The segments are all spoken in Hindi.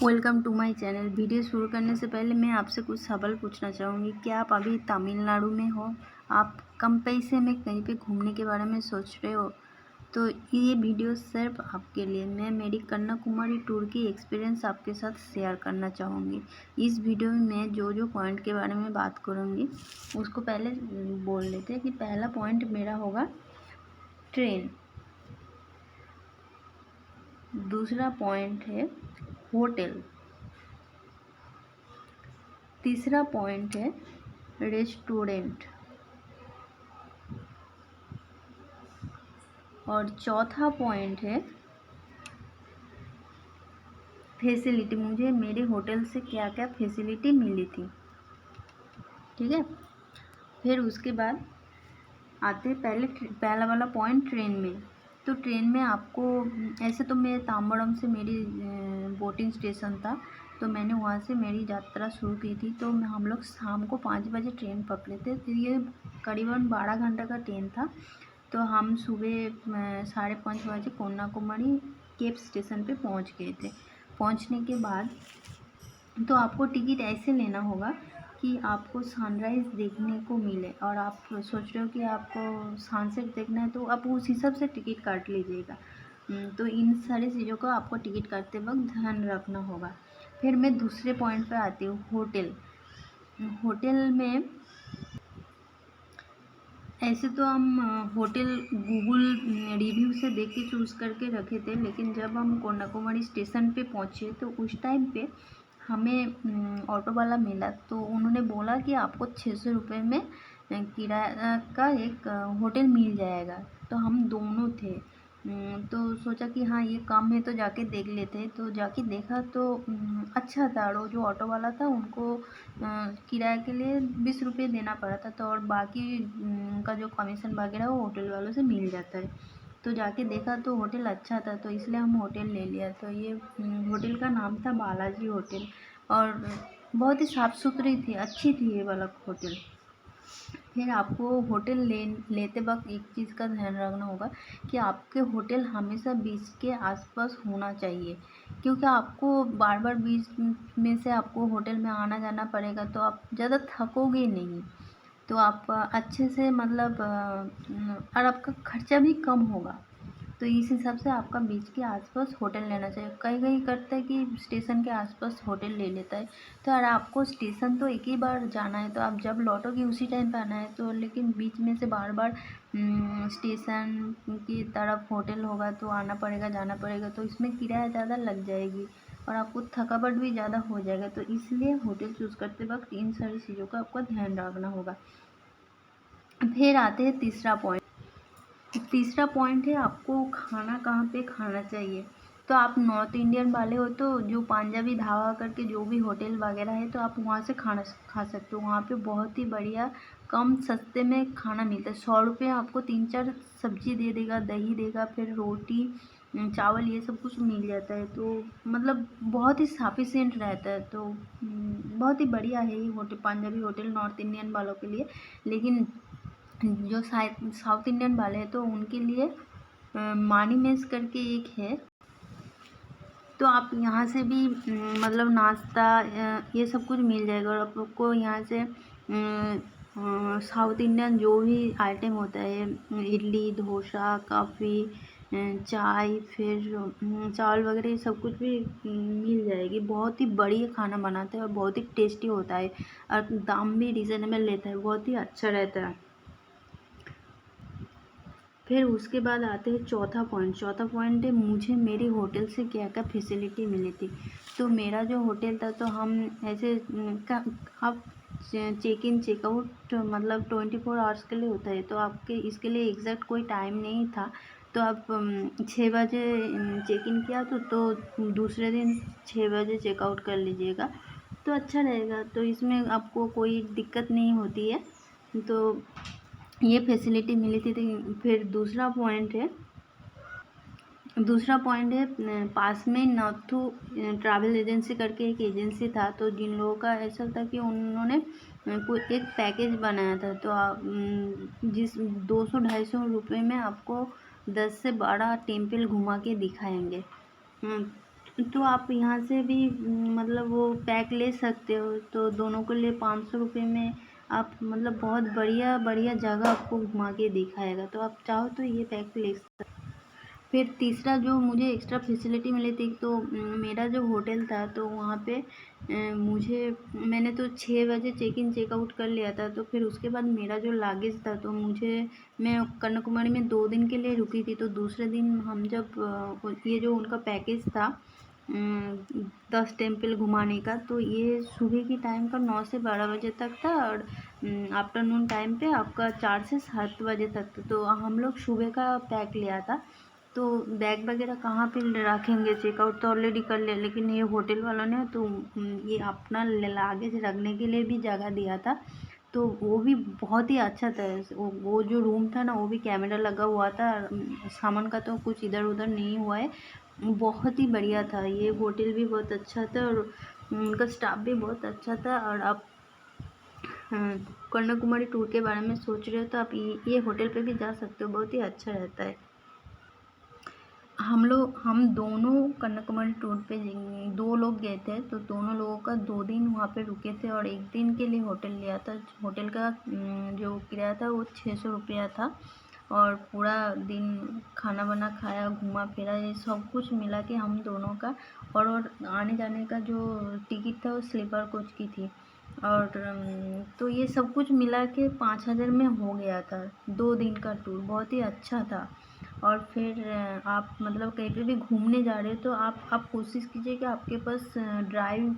Welcome to my channel. Video शुरू करने से पहले मैं आपसे कुछ सवाल पूछना चाहूँगी। क्या आप अभी तमिलनाडु में हो? आप कम पैसे में कहीं पे घूमने के बारे में सोच रहे हो? तो ये वीडियो सिर्फ आपके लिए। मैं मेरी कन्याकुमारी टूर की एक्सपीरियंस आपके साथ शेयर करना चाहूँगी। इस वीडियो में मैं जो पॉइंट के बारे में बात करूँगी उसको पहले बोल लेते हैं कि पहला पॉइंट मेरा होगा ट्रेन, दूसरा पॉइंट है होटल, तीसरा पॉइंट है रेस्टोरेंट और चौथा पॉइंट है फैसिलिटी। मुझे मेरे होटल से क्या क्या फैसिलिटी मिली थी, ठीक है। फिर उसके बाद आते पहला वाला पॉइंट ट्रेन में। तो ट्रेन में आपको ऐसे तो मैं ताम्बरम से मेरी बोटिंग स्टेशन था, तो मैंने वहाँ से मेरी यात्रा शुरू की थी। तो हम लोग शाम को 5 बजे ट्रेन पकड़े थे। तो ये करीबन 12 घंटा का ट्रेन था। तो हम सुबह 5:30 बजे कन्याकुमारी केप स्टेशन पे पहुँच गए थे। पहुँचने के बाद तो आपको टिकट ऐसे लेना होगा कि आपको सनराइज़ देखने को मिले और आप सोच रहे हो कि आपको सनसेट देखना है, तो आप उस हिसाब से टिकट काट लीजिएगा। तो इन सारी चीज़ों का आपको टिकट काटते वक्त ध्यान रखना होगा। फिर मैं दूसरे पॉइंट पे आती हूँ, होटल। होटल में ऐसे तो हम होटल गूगल रिव्यू से देख के चूज़ करके रखे थे, लेकिन जब हम कन्याकुमारी स्टेशन पे पहुँचे तो उस टाइम पे हमें ऑटो वाला मिला। तो उन्होंने बोला कि आपको 600 रुपये में किराया का एक होटल मिल जाएगा। तो हम दोनों थे, तो सोचा कि हाँ ये कम है तो जाके देख लेते हैं। तो जाके देखा तो अच्छा था। और जो ऑटो वाला था उनको किराए के लिए 20 रुपये देना पड़ा था। तो और बाकी का जो कमीशन वगैरह वो होटल वालों से मिल जाता है। तो जाके देखा तो होटल अच्छा था, तो इसलिए हम होटल ले लिया। तो ये होटल का नाम था बालाजी होटल और बहुत ही साफ़ सुथरी थी, अच्छी थी ये वाला होटल। फिर आपको होटल लेते वक्त एक चीज़ का ध्यान रखना होगा कि आपके होटल हमेशा बीच के आसपास होना चाहिए, क्योंकि आपको बार बार बीच में से आपको होटल में आना जाना पड़ेगा, तो आप ज़्यादा थकोगे नहीं। तो आप अच्छे से मतलब और आपका खर्चा भी कम होगा। तो इस हिसाब से आपका बीच के आसपास होटल लेना चाहिए। कहीं कहीं करता है कि स्टेशन के आसपास होटल ले लेता है। तो अगर आपको स्टेशन तो एक ही बार जाना है, तो आप जब लौटोगे उसी टाइम पे आना है। तो लेकिन बीच में से बार बार स्टेशन की तरफ होटल होगा तो आना पड़ेगा, जाना पड़ेगा, तो इसमें किराया ज़्यादा लग जाएगी और आपको थकावट भी ज़्यादा हो जाएगा। तो इसलिए होटल चूज़ करते वक्त इन सारी चीज़ों का आपको ध्यान रखना होगा। फिर आते हैं तीसरा पॉइंट है आपको खाना कहाँ पे खाना चाहिए। तो आप नॉर्थ इंडियन वाले हो तो जो पंजाबी ढाबा करके जो भी होटल वगैरह है, तो आप वहाँ से खाना खा सकते हो। वहाँ पे बहुत ही बढ़िया कम सस्ते में खाना मिलता है। 100 रुपये आपको 3-4 सब्जी दे देगा, दही देगा, फिर रोटी चावल ये सब कुछ मिल जाता है। तो मतलब बहुत ही सफिशिएंट रहता है। तो बहुत ही बढ़िया है ये hotel, Punjabi hotel north Indian वालों के लिए। लेकिन जो साउथ इंडियन वाले हैं तो उनके लिए मानी मेस करके एक है। तो आप यहाँ से भी मतलब नाश्ता ये सब कुछ मिल जाएगा। और आपको यहाँ से साउथ इंडियन जो भी आइटम होता है, इडली डोसा काफ़ी चाय फिर चावल वगैरह ये सब कुछ भी मिल जाएगी। बहुत ही बढ़िया खाना बनाते हैं और बहुत ही टेस्टी होता है और दाम भी रिजनेबल लेता है, बहुत ही अच्छा रहता है। फिर उसके बाद आते हैं चौथा पॉइंट है मुझे मेरे होटल से क्या क्या फैसिलिटी मिली थी। तो मेरा जो होटल था तो हम ऐसे आप चेक इन चेकआउट मतलब 24 आवर्स के लिए होता है। तो आपके इसके लिए एग्जैक्ट कोई टाइम नहीं था। तो आप 6 बजे चेक इन किया तो दूसरे दिन 6 बजे चेकआउट कर लीजिएगा, तो अच्छा रहेगा। तो इसमें आपको कोई दिक्कत नहीं होती है। तो ये फैसिलिटी मिली थी। फिर दूसरा पॉइंट है पास में नथु ट्रैवल एजेंसी करके एक एजेंसी था। तो जिन लोगों का ऐसा था कि उन्होंने कोई एक पैकेज बनाया था। तो जिस 200-250 रुपये में आपको 10 से 12 टेम्पल घुमा के दिखाएंगे। तो आप यहाँ से भी मतलब वो पैक ले सकते हो, तो दोनों के लिए 500 रुपये में आप मतलब बहुत बढ़िया बढ़िया जगह आपको घुमा के दिखाएगा। तो आप चाहो तो ये पैक ले सकते हो। फिर तीसरा जो मुझे एक्स्ट्रा फैसिलिटी मिली थी, तो मेरा जो होटल था तो वहाँ पे मैंने तो 6 बजे चेक इन चेकआउट कर लिया था। तो फिर उसके बाद मेरा जो लागेज था, तो मैं कन्याकुमारी में 2 दिन के लिए रुकी थी। तो दूसरे दिन हम जब ये जो उनका पैकेज था 10 टेम्पल घुमाने का, तो ये सुबह की टाइम का 9 से 12 बजे तक था, और आफ्टरनून टाइम पे आपका 4 से 7 बजे तक था। तो हम लोग सुबह का पैक लिया था। तो बैग वगैरह कहाँ पे रखेंगे, चेकआउट तो ऑलरेडी कर लिया, लेकिन ये होटल वालों ने तो ये अपना लागेज रखने के लिए भी जगह दिया था। तो वो भी बहुत ही अच्छा था। वो जो रूम था ना, वो भी कैमरा लगा हुआ था। सामान का तो कुछ इधर उधर नहीं हुआ है, बहुत ही बढ़िया था। ये होटल भी बहुत अच्छा था, और उनका स्टाफ भी बहुत अच्छा था। और आप कन्याकुमारी टूर के बारे में सोच रहे हो तो आप ये होटल पे भी जा सकते हो, बहुत ही अच्छा रहता है। हम दोनों कन्याकुमारी टूर पे 2 लोग गए थे, तो दोनों लोगों का 2 दिन वहाँ पे रुके थे, और 1 दिन के लिए होटल लिया था। होटल का जो किराया था वो 600 रुपया था, और पूरा दिन खाना वाना खाया, घूमा फिरा, ये सब कुछ मिला के हम दोनों का। और आने जाने का जो टिकट था वो स्लीपर कोच की थी। और तो ये सब कुछ मिला के 5,000 में हो गया था। 2 दिन का टूर बहुत ही अच्छा था। और फिर आप मतलब कहीं पे भी घूमने जा रहे हो, तो आप कोशिश कीजिए कि आपके पास ड्राई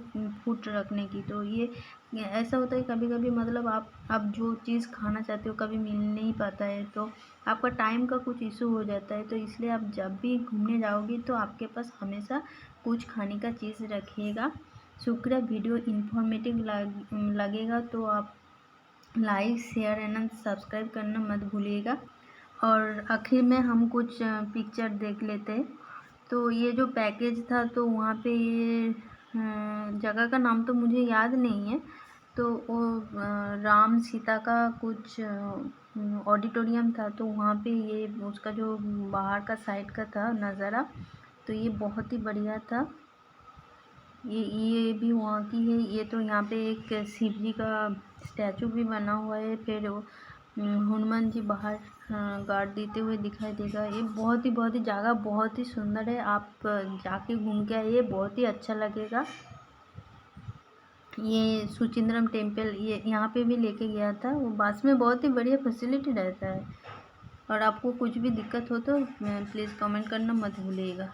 फूड रखने की। तो ये ऐसा होता है कभी कभी, मतलब आप जो चीज़ खाना चाहते हो कभी मिल नहीं पाता है, तो आपका टाइम का कुछ इशू हो जाता है। तो इसलिए आप जब भी घूमने जाओगी तो आपके पास हमेशा कुछ खाने का चीज़ रखिएगा। शुक्रिया। वीडियो इन्फॉर्मेटिव लगेगा तो आप लाइक शेयर एंड सब्सक्राइब करना मत भूलिएगा। और आखिर में हम कुछ पिक्चर देख लेते हैं। तो ये जो पैकेज था, तो वहाँ पे ये जगह का नाम तो मुझे याद नहीं है। तो वो राम सीता का कुछ ऑडिटोरियम था, तो वहाँ पे ये उसका जो बाहर का साइड का था नज़ारा, तो ये बहुत ही बढ़िया था। ये भी वहाँ की है। ये तो यहाँ पे एक शिव जी का स्टैचू भी बना हुआ है। फिर हनुमान जी बाहर गार्ड देते हुए दिखाई देगा। ये बहुत ही जगह बहुत ही सुंदर है। आप जाके घूम के आइए, बहुत ही अच्छा लगेगा। ये सुचिंद्रम टेम्पल, ये यहाँ पे भी लेके गया था। वो बस में बहुत ही बढ़िया फैसिलिटी रहता है। और आपको कुछ भी दिक्कत हो तो प्लीज़ कमेंट करना मत भूलिएगा।